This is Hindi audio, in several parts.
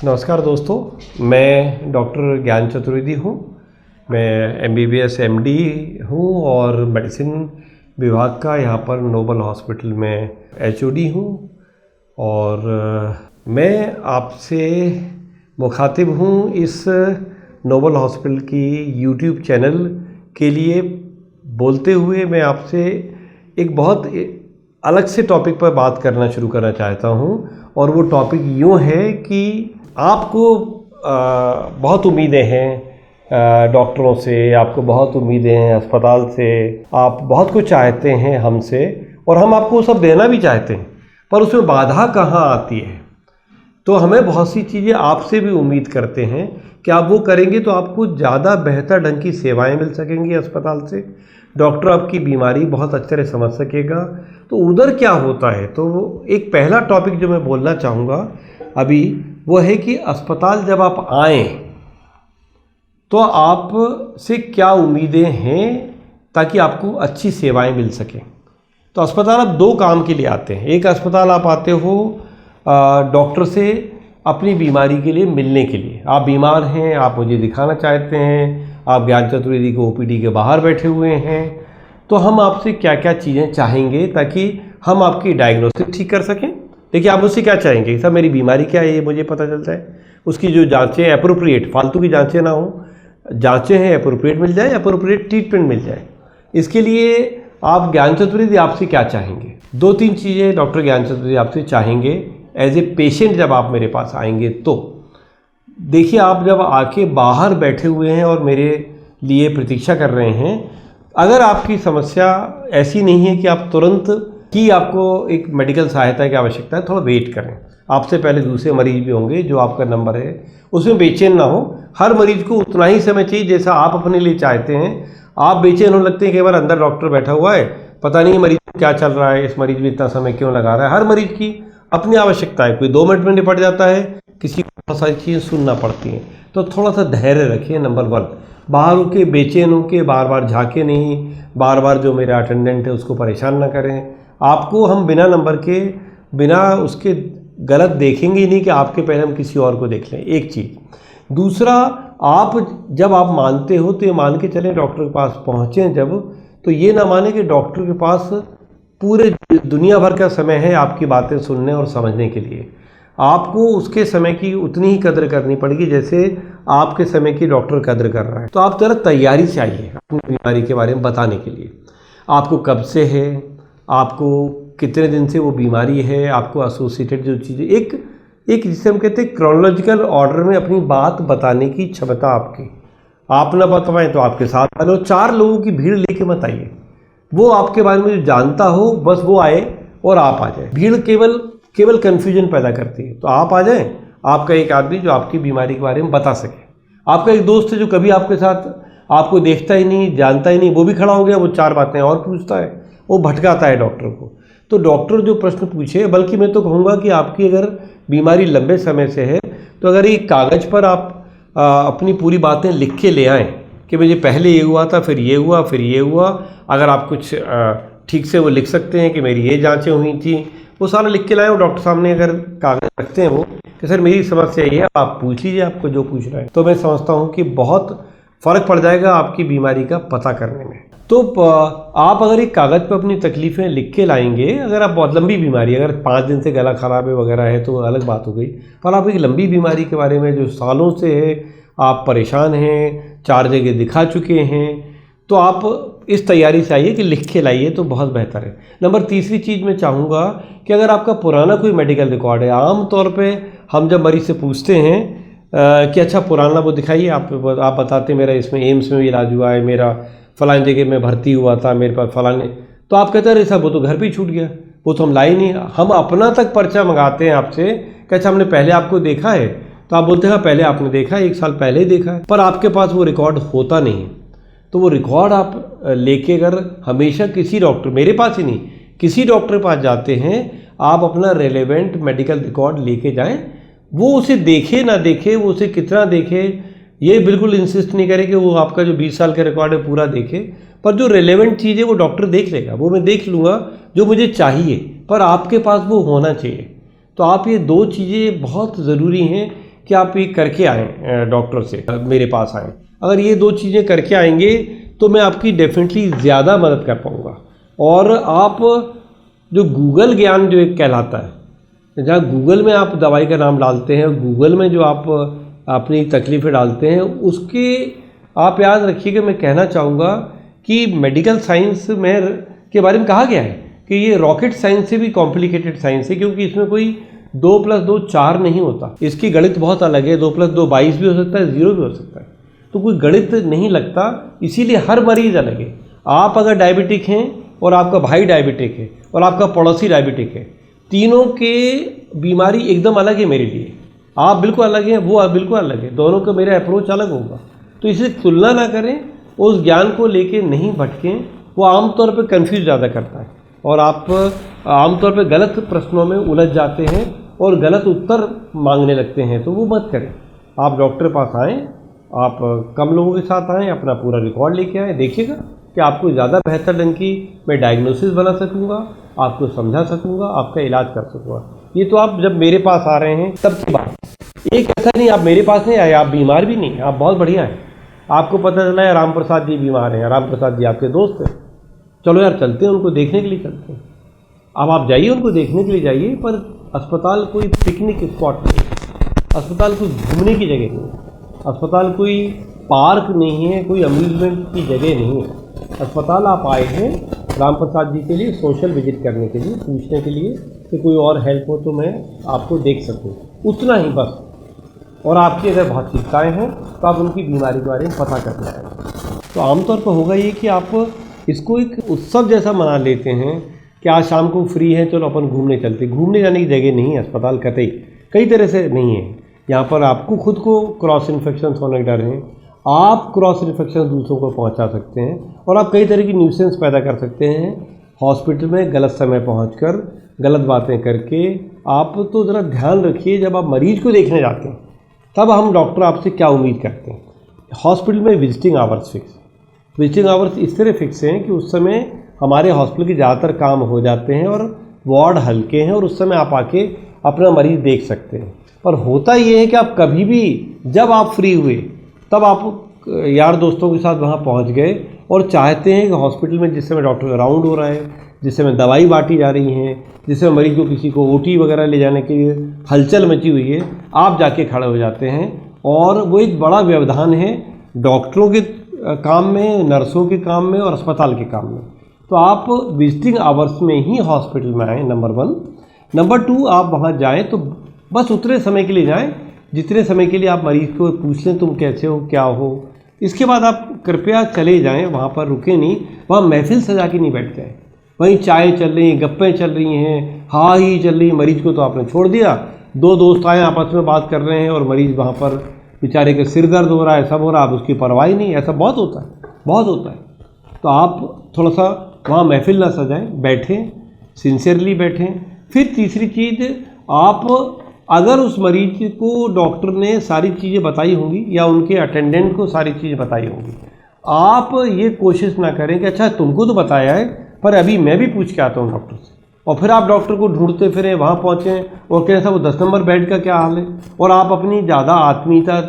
नमस्कार दोस्तों, मैं डॉक्टर ज्ञान चतुर्वेदी हूँ। मैं MBBS MD हूँ और मेडिसिन विभाग का यहाँ पर नोबल हॉस्पिटल में HOD हूँ। और मैं आपसे मुखातिब हूँ इस नोबल हॉस्पिटल की YouTube चैनल के लिए बोलते हुए। मैं आपसे एक बहुत अलग से टॉपिक पर बात करना शुरू करना चाहता हूँ, और वो टॉपिक यूँ है कि आपको बहुत उम्मीदें हैं डॉक्टरों से, आपको बहुत उम्मीदें हैं अस्पताल से, आप बहुत कुछ चाहते हैं हमसे और हम आपको सब देना भी चाहते हैं, पर उसमें बाधा कहाँ आती है। तो हमें बहुत सी चीज़ें आपसे भी उम्मीद करते हैं कि आप वो करेंगे तो आपको ज़्यादा बेहतर ढंग की सेवाएं मिल सकेंगी अस्पताल से, डॉक्टर आपकी बीमारी बहुत अच्छे तरह समझ सकेगा। तो उधर क्या होता है, तो एक पहला टॉपिक जो मैं बोलना चाहूँगा अभी वो है कि अस्पताल जब आप आएँ तो आप से क्या उम्मीदें हैं ताकि आपको अच्छी सेवाएं मिल सकें। तो अस्पताल आप दो काम के लिए आते हैं। एक अस्पताल आप आते हो डॉक्टर से अपनी बीमारी के लिए मिलने के लिए। आप बीमार हैं, आप मुझे दिखाना चाहते हैं, आप ज्ञान चतुर्वेदी के OPD के बाहर बैठे हुए हैं, तो हम आपसे क्या क्या चीज़ें चाहेंगे ताकि हम आपकी डायग्नोसिस ठीक कर सकें। देखिए, आप मुझसे क्या चाहेंगे, सर मेरी बीमारी क्या है ये मुझे पता चल जाए, उसकी जो जांचें एप्रोप्रिएट, फालतू की जांचें ना हो, जांचें हैं एप्रोप्रिएट मिल जाए, एप्रोप्रिएट ट्रीटमेंट मिल जाए। इसके लिए आप ज्ञान चतुर्वेदी आपसे क्या चाहेंगे, दो तीन चीज़ें डॉक्टर ज्ञान चतुर्वेदी आपसे चाहेंगे एज ए पेशेंट जब आप मेरे पास आएंगे। तो देखिए, आप जब आके बाहर बैठे हुए हैं और मेरे लिए प्रतीक्षा कर रहे हैं, अगर आपकी समस्या ऐसी नहीं है कि आप तुरंत कि आपको एक मेडिकल सहायता की आवश्यकता है, थोड़ा वेट करें। आपसे पहले दूसरे मरीज भी होंगे, जो आपका नंबर है उसमें बेचैन ना हो। हर मरीज को उतना ही समय चाहिए जैसा आप अपने लिए चाहते हैं। आप बेचैन होने लगते हैं कि बार अंदर डॉक्टर बैठा हुआ है, पता नहीं मरीज को क्या चल रहा है, इस मरीज में इतना समय क्यों लगा रहा है। हर मरीज की अपनी आवश्यकता है, कोई 2 मिनट में निपट जाता है, किसी को बहुत सारी चीज़ें सुनना पड़ती हैं। तो थोड़ा सा धैर्य रखिए। नंबर 1, बाहर होके बेचैन होके बार बार झाँके नहीं, बार बार जो मेरा अटेंडेंट है उसको परेशान ना करें। आपको हम बिना नंबर के, बिना उसके गलत देखेंगे ही नहीं कि आपके पहले हम किसी और को देख लें, एक चीज़। दूसरा, आप जब आप मानते हो तो ये मान के चलें डॉक्टर के पास पहुँचें जब, तो ये ना माने कि डॉक्टर के पास पूरे दुनिया भर का समय है आपकी बातें सुनने और समझने के लिए। आपको उसके समय की उतनी ही कदर करनी पड़ेगी जैसे आपके समय की डॉक्टर कदर कर रहा है। तो आप जरा तैयारी से आइए अपनी बीमारी के बारे में बताने के लिए। आपको कब से है, आपको कितने दिन से वो बीमारी है, आपको एसोसिएटेड जो चीज़ें, एक जिसे हम कहते हैं क्रोनोलॉजिकल ऑर्डर में अपनी बात बताने की क्षमता आपकी। आप ना बताएं तो आपके साथ वाले 4 लोगों की भीड़ लेके मत आइए। वो आपके बारे में जो जानता हो बस वो आए और आप आ जाए। भीड़ केवल कन्फ्यूजन पैदा करती है। तो आप आ जाएं, आपका एक आदमी जो आपकी बीमारी के बारे में बता सके। आपका एक दोस्त है जो कभी आपके साथ आपको देखता ही नहीं, जानता ही नहीं, वो भी खड़ा हो गया, वो 4 बातें और पूछता है, वो भटकाता है डॉक्टर को। तो डॉक्टर जो प्रश्न पूछे, बल्कि मैं तो कहूँगा कि आपकी अगर बीमारी लंबे समय से है तो अगर एक कागज़ पर आप अपनी पूरी बातें लिख के ले आएँ कि मुझे पहले ये हुआ था, फिर ये हुआ, फिर ये हुआ। अगर आप कुछ ठीक से वो लिख सकते हैं कि मेरी ये जांचें हुई थी, वो सारा लिख के लाए। वो डॉक्टर सामने अगर कागज़ रखते हैं वो कि सर मेरी समस्या ये है, आप पूछ लीजिए आपको जो पूछ रहे हैं, तो मैं समझता हूँ कि बहुत फ़र्क पड़ जाएगा आपकी बीमारी का पता करने में। तो आप अगर एक कागज़ पर अपनी तकलीफ़ें लिख के लाएंगे, अगर आप बहुत लंबी बीमारी, अगर 5 दिन से गला ख़राब है वगैरह है तो अलग बात हो गई, पर आप एक लंबी बीमारी के बारे में जो सालों से है, आप परेशान हैं, 4 जगह दिखा चुके हैं, तो आप इस तैयारी से आइए कि लिख के लाइए तो बहुत बेहतर है। नंबर तीसरी चीज़ मैं चाहूँगा कि अगर आपका पुराना कोई मेडिकल रिकॉर्ड है, आम तौर पे हम जब मरीज से पूछते हैं कि अच्छा पुराना वो दिखाइए, आप बताते मेरा इसमें एम्स में भी इलाज हुआ है, मेरा फलानी जगह में भर्ती हुआ था, मेरे पास फलाने, तो आप कहते हैं अरे साहब वो तो घर पे ही छूट गया, वो तो हम लाए नहीं। हम अपना तक पर्चा मंगाते हैं आपसे कि अच्छा हमने पहले आपको देखा है, तो आप बोलते हैं पहले आपने देखा है, 1 साल पहले ही देखा है, पर आपके पास वो रिकॉर्ड होता नहीं है। तो वो रिकॉर्ड आप लेके अगर हमेशा किसी डॉक्टर, मेरे पास ही नहीं, किसी डॉक्टर के पास जाते हैं, आप अपना रेलेवेंट मेडिकल रिकॉर्ड लेके जाएं। वो उसे देखे ना देखे, वो उसे कितना देखे, ये बिल्कुल इंसिस्ट नहीं करे कि वो आपका जो 20 साल का रिकॉर्ड है पूरा देखे, पर जो रेलेवेंट चीज़ है वो डॉक्टर देख लेगा, वो मैं देख लूँगा जो मुझे चाहिए, पर आपके पास वो होना चाहिए। तो आप ये 2 चीज़ें बहुत ज़रूरी हैं कि आप ये करके आएँ डॉक्टर से, मेरे पास आएँ। अगर ये 2 चीज़ें करके आएंगे तो मैं आपकी डेफिनेटली ज़्यादा मदद कर पाऊँगा। और आप जो गूगल ज्ञान जो एक कहलाता है, जहाँ गूगल में आप दवाई का नाम डालते हैं, गूगल में जो आप अपनी तकलीफ़ें डालते हैं, उसके आप याद रखिएगा, मैं कहना चाहूँगा कि मेडिकल साइंस में के बारे में कहा गया है कि ये रॉकेट साइंस से भी कॉम्प्लिकेटेड साइंस है, क्योंकि इसमें कोई 2 + 2 4 नहीं होता। इसकी गणित बहुत अलग है। 2 + 2 22 भी हो सकता है, 0 भी हो सकता है। तो कोई गणित नहीं लगता, इसीलिए हर मरीज़ अलग है। आप अगर डायबिटिक हैं और आपका भाई डायबिटिक है और आपका पड़ोसी डायबिटिक है, तीनों के बीमारी एकदम अलग है मेरे लिए। आप बिल्कुल अलग हैं, वो बिल्कुल अलग है, दोनों का मेरा अप्रोच अलग होगा। तो इसे तुलना ना करें, उस ज्ञान को लेके नहीं भटकें। वो आमतौर पर कन्फ्यूज ज़्यादा करता है और आप आमतौर पर गलत प्रश्नों में उलझ जाते हैं और गलत उत्तर मांगने लगते हैं। तो वो मत करें। आप डॉक्टर के पास आएँ, आप कम लोगों के साथ आएँ, अपना पूरा रिकॉर्ड लेके आएँ, देखिएगा कि आपको ज़्यादा बेहतर ढंग की मैं डायग्नोसिस बना सकूँगा, आपको समझा सकूँगा, आपका इलाज कर सकूँगा। ये तो आप जब मेरे पास आ रहे हैं तब की बात। एक ऐसा नहीं आप मेरे पास नहीं आए, आप बीमार भी नहीं, आप बहुत बढ़िया हैं। आपको पता चला है राम प्रसाद जी बीमार हैं, राम प्रसाद जी आपके दोस्त हैं, चलो यार चलते हैं, उनको देखने के लिए चलते हैं। अब आप जाइए, उनको देखने के लिए जाइए, पर अस्पताल कोई पिकनिक स्पॉट नहीं है, अस्पताल कोई घूमने की जगह नहीं है, अस्पताल कोई पार्क नहीं है, कोई अम्यूजमेंट की जगह नहीं है। अस्पताल आप आए हैं राम प्रसाद जी के लिए सोशल विजिट करने के लिए, पूछने के लिए कि कोई और हेल्प हो तो मैं आपको देख सकूं, उतना ही बस। और आपकी अगर बहुत चिंताएँ हैं तो आप उनकी बीमारी के बारे में पता करना है। तो आमतौर पर होगा ये कि आप इसको एक उत्सव जैसा मना लेते हैं कि आज शाम को फ्री है, चलो अपन घूमने चलते। घूमने जाने की जगह नहीं है अस्पताल, कतई कई तरह से नहीं है। यहाँ पर आपको खुद को क्रॉस इन्फेक्शन होने का डर है, आप क्रॉस इन्फेक्शन दूसरों को पहुँचा सकते हैं और आप कई तरह की न्यूसेंस पैदा कर सकते हैं हॉस्पिटल में गलत समय पहुँचकर, गलत बातें करके। आप तो ज़रा ध्यान रखिए, जब आप मरीज़ को देखने जाते हैं तब हम डॉक्टर आपसे क्या उम्मीद करते हैं। हॉस्पिटल में visiting hours fix, visiting hours इस तरह फिक्स हैं कि उस समय हमारे हॉस्पिटल के ज़्यादातर काम हो जाते हैं और वार्ड हल्के हैं और उस समय आप आके अपना मरीज़ देख सकते हैं। पर होता ये है कि आप कभी भी जब आप फ्री हुए तब आप यार दोस्तों के साथ वहाँ पहुँच गए और चाहते हैं कि हॉस्पिटल में जिस समय डॉक्टर का राउंड हो रहा है, जिस समय दवाई बांटी जा रही हैं, जिस समय मरीज़ को किसी को ओटी वगैरह ले जाने के लिए हलचल मची हुई है, आप जाके खड़े हो जाते हैं। और वो एक बड़ा व्यवधान है डॉक्टरों के काम में, नर्सों के काम में और अस्पताल के काम में। तो आप विजिटिंग आवर्स में ही हॉस्पिटल में आएँ, नंबर 1। नंबर 2, आप वहाँ जाएँ तो बस उतने समय के लिए जाएँ जितने समय के लिए आप मरीज़ को पूछ लें तुम कैसे हो, क्या हो। इसके बाद आप कृपया चले जाएँ, वहाँ पर रुके नहीं, वहाँ महफिल सजा के नहीं बैठ जाए। वहीं चाय चल रही हैं, गप्पें चल रही हैं, हाँ ही चल रही है। मरीज़ को तो आपने छोड़ दिया, 2 दोस्त आए आपस में बात कर रहे हैं और मरीज़ वहाँ पर बेचारे के सिर दर्द हो रहा है, सब हो रहा है, आप उसकी परवाह ही नहीं। ऐसा बहुत होता है, बहुत होता है। तो आप थोड़ा सा वहाँ महफिल ना सजाएं, बैठें, सिंसियरली बैठें। फिर तीसरी चीज़, आप अगर उस मरीज को डॉक्टर ने सारी चीज़ें बताई होंगी या उनके अटेंडेंट को सारी चीज़ें बताई होंगी, आप ये कोशिश ना करें कि अच्छा तुमको तो बताया है पर अभी मैं भी पूछ के आता हूँ डॉक्टर से, और फिर आप डॉक्टर को ढूंढते फिरें, वहाँ पहुँचें और कहें साहब वो 10 नंबर बेड का क्या हाल है, और आप अपनी ज़्यादा आत्मीयता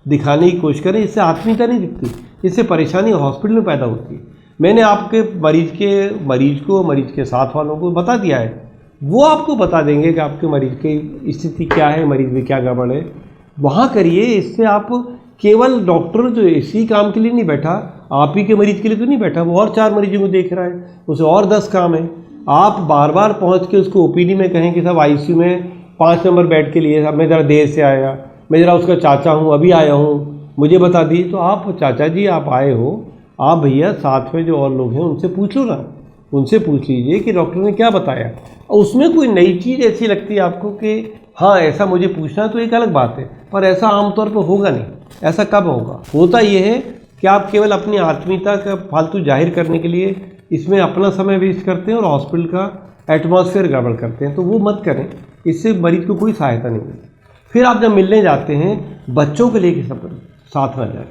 दिखाने की कोशिश करें। इससे आत्मीयता नहीं दिखती, इससे परेशानी हॉस्पिटल में पैदा होती है। मैंने आपके मरीज़ के साथ वालों को बता दिया है, वो आपको बता देंगे कि आपके मरीज़ की स्थिति क्या है, मरीज़ में क्या गड़बड़ है। वहाँ करिए। इससे आप केवल डॉक्टर जो इसी काम के लिए नहीं बैठा, आप ही के मरीज़ के लिए तो नहीं बैठा, वो और 4 मरीजों को देख रहा है, उसे और 10 काम है। आप बार बार पहुँच के उसको ओपीडी में कहें कि साहब आईसीयू में 5 नंबर बेड के लिए, मैं ज़रा देर से आया, मैं ज़रा उसका चाचा हूँ, अभी आया हूँ, मुझे बता दी। तो आप चाचा जी आप आए हो, आप भैया साथ में जो और लोग हैं उनसे पूछ लो ना, उनसे पूछ लीजिए कि डॉक्टर ने क्या बताया। और उसमें कोई नई चीज़ ऐसी लगती है आपको कि हाँ ऐसा मुझे पूछना है, तो एक अलग बात है, पर ऐसा आमतौर पर होगा नहीं। ऐसा कब होगा? होता ये है कि आप केवल अपनी आत्मीयता का फालतू जाहिर करने के लिए इसमें अपना समय वेस्ट करते हैं और हॉस्पिटल का एटमॉस्फेयर गड़बड़ करते हैं। तो वो मत करें, इससे मरीज को कोई सहायता नहीं मिलती। फिर आप जब मिलने जाते हैं, बच्चों को लेके सब साथ में जाए।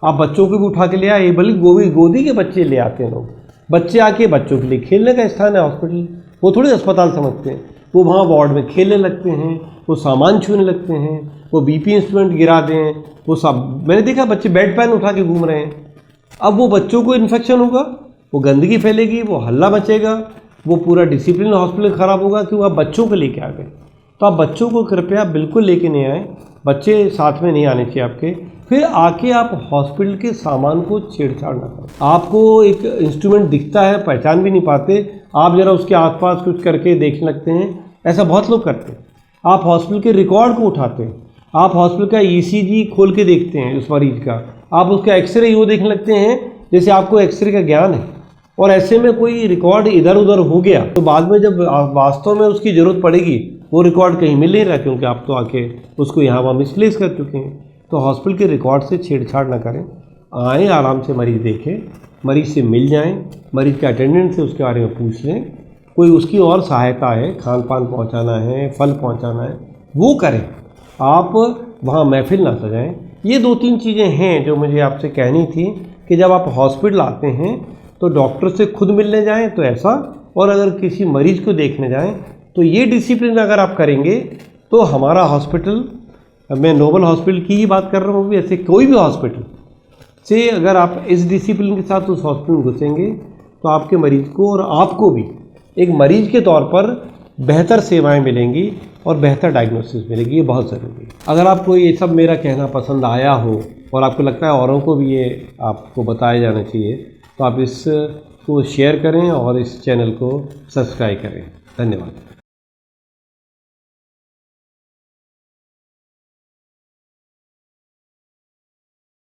आप बच्चों को भी उठा के ले आए, बल्कि गोदी के बच्चे ले आते हैं लोग। बच्चे आके बच्चों के लिए खेलने का स्थान है हॉस्पिटल, वो थोड़े अस्पताल समझते हैं। वो वहाँ वार्ड में खेलने लगते हैं, वो सामान छूने लगते हैं, वो बीपी इंस्ट्रूमेंट गिरा दें, वो सब मैंने देखा बच्चे बेड पैन उठा के घूम रहे हैं। अब वो बच्चों को इन्फेक्शन होगा, वो गंदगी फैलेगी, वो हल्ला मचेगा, वो पूरा डिसिप्लिन हॉस्पिटल ख़राब होगा क्योंकि आप बच्चों को लेके आ गए। तो आप बच्चों को कृपया बिल्कुल लेके नहीं आए, बच्चे साथ में नहीं आने चाहिए आपके। फिर आके आप हॉस्पिटल के सामान को छेड़छाड़ ना करें। आपको एक इंस्ट्रूमेंट दिखता है, पहचान भी नहीं पाते, आप ज़रा उसके आसपास कुछ करके देखने लगते हैं, ऐसा बहुत लोग करते हैं। आप हॉस्पिटल के रिकॉर्ड को उठाते हैं, आप हॉस्पिटल का ईसीजी खोल के देखते हैं उस मरीज का, आप उसका एक्सरे वो देखने लगते हैं जैसे आपको एक्सरे का ज्ञान है। और ऐसे में कोई रिकॉर्ड इधर उधर हो गया तो बाद में जब वास्तव में उसकी ज़रूरत पड़ेगी वो रिकॉर्ड कहीं मिल नहीं रहा, क्योंकि आप तो आके उसको यहाँ वहाँ मिसप्लेस कर चुके हैं। तो हॉस्पिटल के रिकॉर्ड से छेड़छाड़ ना करें, आएँ आराम से मरीज़ देखें, मरीज़ से मिल जाएं, मरीज़ के अटेंडेंट से उसके बारे में पूछ लें, कोई उसकी और सहायता है, खान पान पहुँचाना है, फल पहुँचाना है, वो करें। आप वहाँ महफिल ना सजाएं। ये 2-3 चीज़ें हैं जो मुझे आपसे कहनी थी कि जब आप हॉस्पिटल आते हैं तो डॉक्टर से खुद मिलने जाएं तो ऐसा, और अगर किसी मरीज़ को देखने जाएं तो ये डिसिप्लिन अगर आप करेंगे तो हमारा हॉस्पिटल, मैं नोबल हॉस्पिटल की ही बात कर रहा हूँ, भी ऐसे कोई भी हॉस्पिटल से अगर आप इस डिसिप्लिन के साथ उस हॉस्पिटल में घुसेंगे तो आपके मरीज़ को और आपको भी एक मरीज़ के तौर पर बेहतर सेवाएं मिलेंगी और बेहतर डायग्नोसिस मिलेगी। ये बहुत ज़रूरी है। अगर आपको ये सब मेरा कहना पसंद आया हो और आपको लगता है औरों को भी ये आपको बताया जाना चाहिए तो आप इसको शेयर करें और इस चैनल को सब्सक्राइब करें। धन्यवाद।